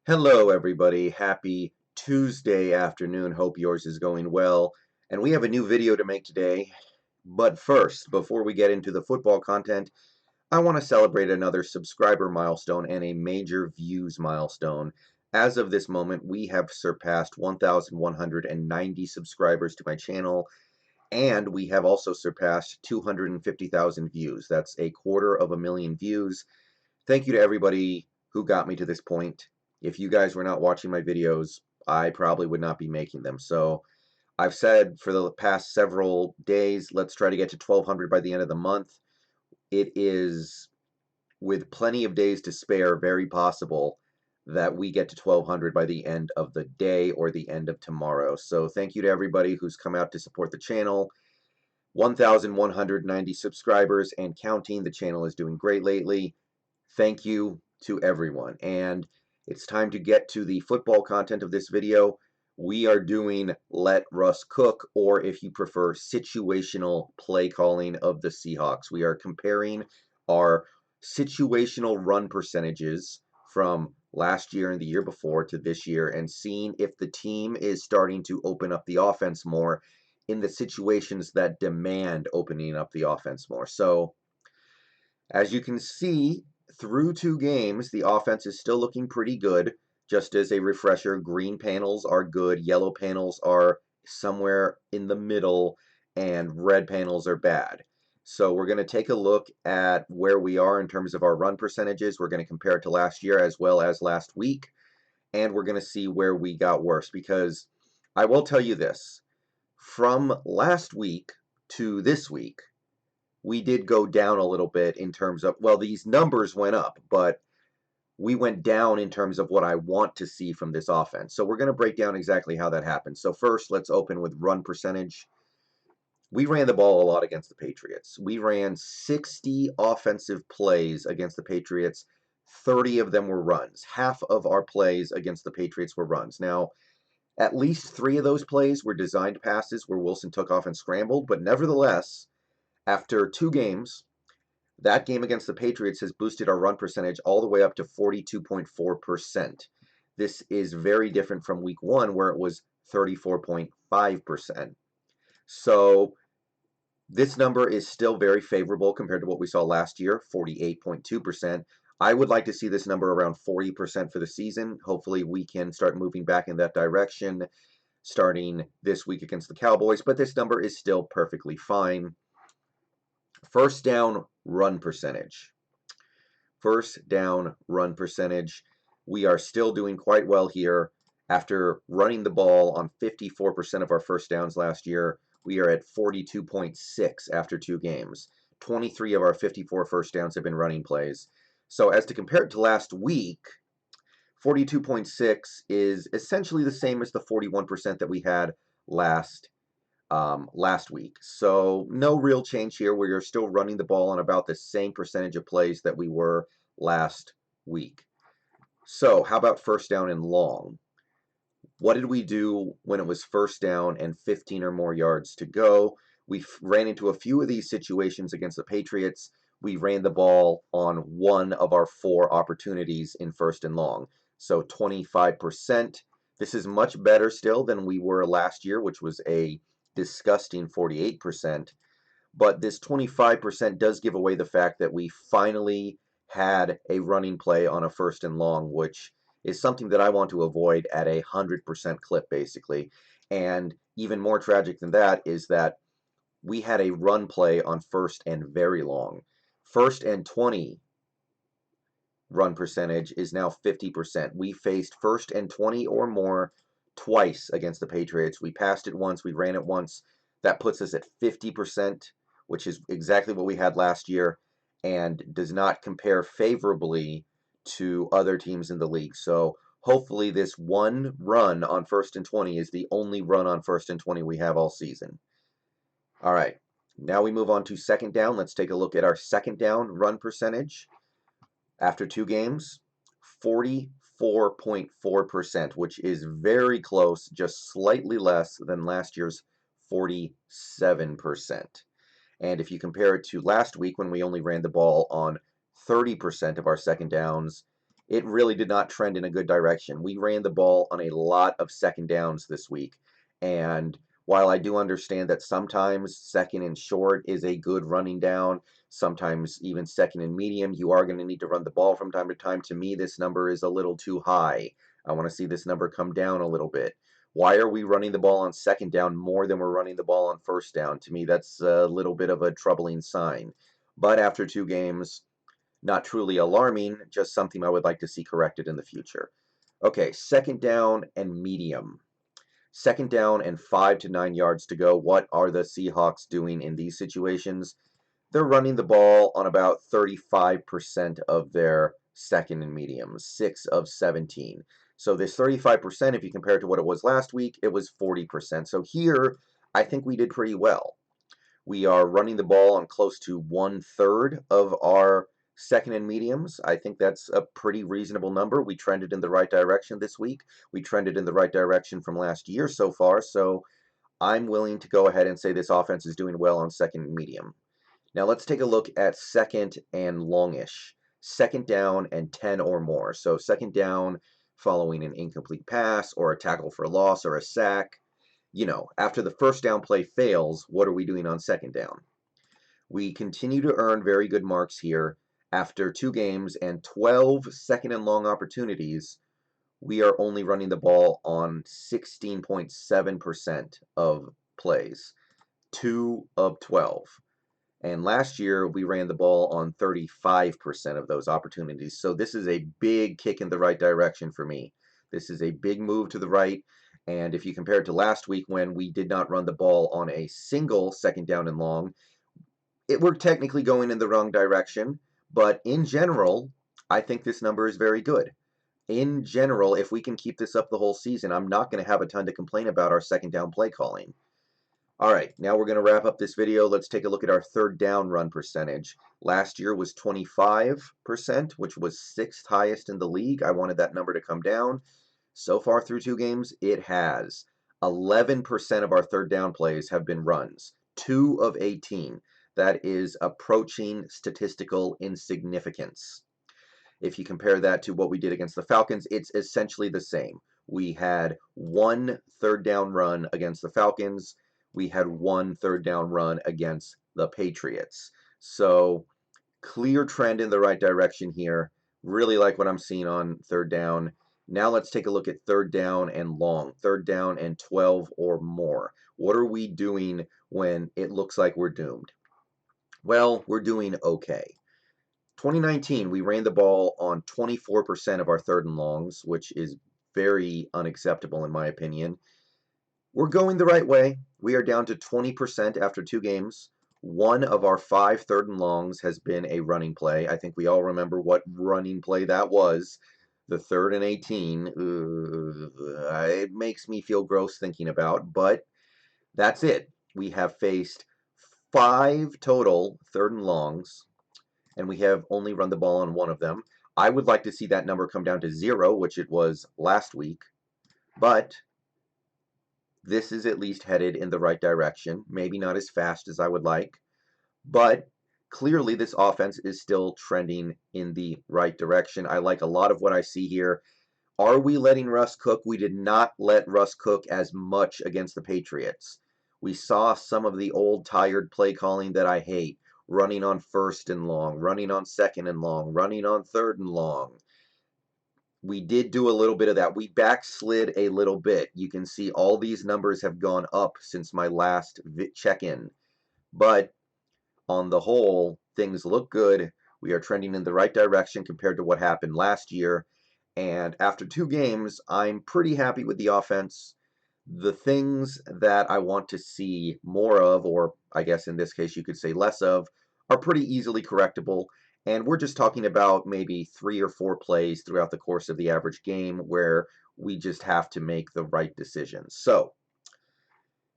Hello, everybody. Happy Tuesday afternoon. Hope yours is going well. And we have a new video to make today. But first, before we get into the football content, I want to celebrate another subscriber milestone and a major views milestone. As of this moment, we have surpassed 1,190 subscribers to my channel, and we have also surpassed 250,000 views. That's a quarter of a million views. Thank you to everybody who got me to this point. If you guys were not watching my videos, I probably would not be making them. So I've said for the past several days, let's try to get to 1,200 by the end of the month. It is, with plenty of days to spare, very possible that we get to 1,200 by the end of the day or the end of tomorrow. So thank you to everybody who's come out to support the channel. 1,190 subscribers and counting. The channel is doing great lately. Thank you to everyone. And it's time to get to the football content of this video. We are doing Let Russ Cook, or if you prefer, situational play calling of the Seahawks. We are comparing our situational run percentages from last year and the year before to this year and seeing if the team is starting to open up the offense more in the situations that demand opening up the offense more. So, as you can see, through two games, the offense is still looking pretty good. Just as a refresher, green panels are good, yellow panels are somewhere in the middle, and red panels are bad. So we're going to take a look at where we are in terms of our run percentages. We're going to compare it to last year as well as last week, and we're going to see where we got worse. Because I will tell you this, from last week to this week, we did go down a little bit in terms of, well, these numbers went up, but we went down in terms of what I want to see from this offense. So we're going to break down exactly how that happened. So first, let's open with run percentage. We ran the ball a lot against the Patriots. We ran 60 offensive plays against the Patriots. 30 of them were runs. Half of our plays against the Patriots were runs. Now, at least 3 of those plays were designed passes where Wilson took off and scrambled, but nevertheless, after 2 games, that game against the Patriots has boosted our run percentage all the way up to 42.4%. This is very different from week 1 where it was 34.5%. So this number is still very favorable compared to what we saw last year, 48.2%. I would like to see this number around 40% for the season. Hopefully we can start moving back in that direction starting this week against the Cowboys, but this number is still perfectly fine. First down run percentage. First down run percentage. We are still doing quite well here. After running the ball on 54% of our first downs last year, we are at 42.6 after 2 games. 23 of our 54 first downs have been running plays. So as to compare it to last week, 42.6 is essentially the same as the 41% that we had last week. So no real change here. We are still running the ball on about the same percentage of plays that we were last week. So how about first down and long? What did we do when it was first down and 15 or more yards to go? We ran into a few of these situations against the Patriots. We ran the ball on 1 of our 4 opportunities in first and long. So 25%. This is much better still than we were last year, which was a disgusting 48%, but this 25% does give away the fact that we finally had a running play on a first and long, which is something that I want to avoid at 100% clip, basically. And even more tragic than that is that we had a run play on first and very long. First and 20 run percentage is now 50%. We faced first and 20 or more twice against the Patriots. We passed it once, we ran it once. That puts us at 50%, which is exactly what we had last year and does not compare favorably to other teams in the league. So hopefully this one run on first and 20 is the only run on first and 20 we have all season. All right, now we move on to second down. Let's take a look at our second down run percentage. After 2 games, 44.4%, which is very close, just slightly less than last year's 47%. And if you compare it to last week when we only ran the ball on 30% of our second downs, it really did not trend in a good direction. We ran the ball on a lot of second downs this week, and while I do understand that sometimes second and short is a good running down, sometimes even second and medium, you are going to need to run the ball from time to time. To me, this number is a little too high. I want to see this number come down a little bit. Why are we running the ball on second down more than we're running the ball on first down? To me, that's a little bit of a troubling sign. But after 2 games, not truly alarming, just something I would like to see corrected in the future. Okay, second down and medium. Second down and 5 to 9 yards to go. What are the Seahawks doing in these situations? They're running the ball on about 35% of their second and mediums, 6 of 17. So this 35%, if you compare it to what it was last week, it was 40%. So here, I think we did pretty well. We are running the ball on close to 1/3 of our second and mediums. I think that's a pretty reasonable number. We trended in the right direction this week. We trended in the right direction from last year so far, so I'm willing to go ahead and say this offense is doing well on second and medium. Now let's take a look at second and longish. Second down and 10 or more. So second down following an incomplete pass or a tackle for loss or a sack. After the first down play fails, what are we doing on second down? We continue to earn very good marks here. After 2 games and 12 second and long opportunities, we are only running the ball on 16.7% of plays, 2 of 12. And last year, we ran the ball on 35% of those opportunities. So this is a big kick in the right direction for me. This is a big move to the right. And if you compare it to last week when we did not run the ball on a single second down and long, we're technically going in the wrong direction. But in general, I think this number is very good. In general, if we can keep this up the whole season, I'm not going to have a ton to complain about our second down play calling. All right, now we're going to wrap up this video. Let's take a look at our third down run percentage. Last year was 25%, which was 6th highest in the league. I wanted that number to come down. So far through 2 games, it has. 11% of our third down plays have been runs. 2 of 18. That is approaching statistical insignificance. If you compare that to what we did against the Falcons, it's essentially the same. We had 1 third down run against the Falcons. We had 1 third down run against the Patriots. So clear trend in the right direction here. Really like what I'm seeing on third down. Now let's take a look at third down and long. Third down and 12 or more. What are we doing when it looks like we're doomed? Well, we're doing okay. 2019, we ran the ball on 24% of our third and longs, which is very unacceptable in my opinion. We're going the right way. We are down to 20% after 2 games. 1 of our 5 third and longs has been a running play. I think we all remember what running play that was. The 3rd and 18. It makes me feel gross thinking about, but that's it. We have faced 5 total third and longs, and we have only run the ball on 1 of them. I would like to see that number come down to 0, which it was last week, but this is at least headed in the right direction. Maybe not as fast as I would like, but clearly this offense is still trending in the right direction. I like a lot of what I see here. Are we letting Russ cook? We did not let Russ cook as much against the Patriots. We saw some of the old tired play calling that I hate. Running on first and long, running on second and long, running on third and long. We did do a little bit of that. We backslid a little bit. You can see all these numbers have gone up since my last check-in. But on the whole, things look good. We are trending in the right direction compared to what happened last year. And after 2 games, I'm pretty happy with the offense. The things that I want to see more of, or I guess in this case you could say less of, are pretty easily correctable. And we're just talking about maybe 3 or 4 plays throughout the course of the average game where we just have to make the right decisions. So,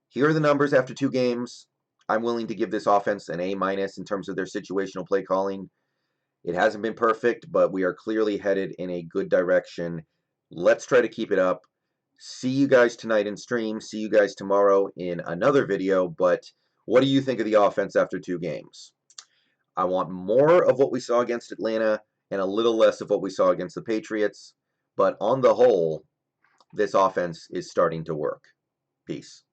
here are the numbers after 2 games. I'm willing to give this offense an A- in terms of their situational play calling. It hasn't been perfect, but we are clearly headed in a good direction. Let's try to keep it up. See you guys tonight in stream. See you guys tomorrow in another video. But what do you think of the offense after 2 games? I want more of what we saw against Atlanta, and a little less of what we saw against the Patriots. But on the whole, this offense is starting to work. Peace.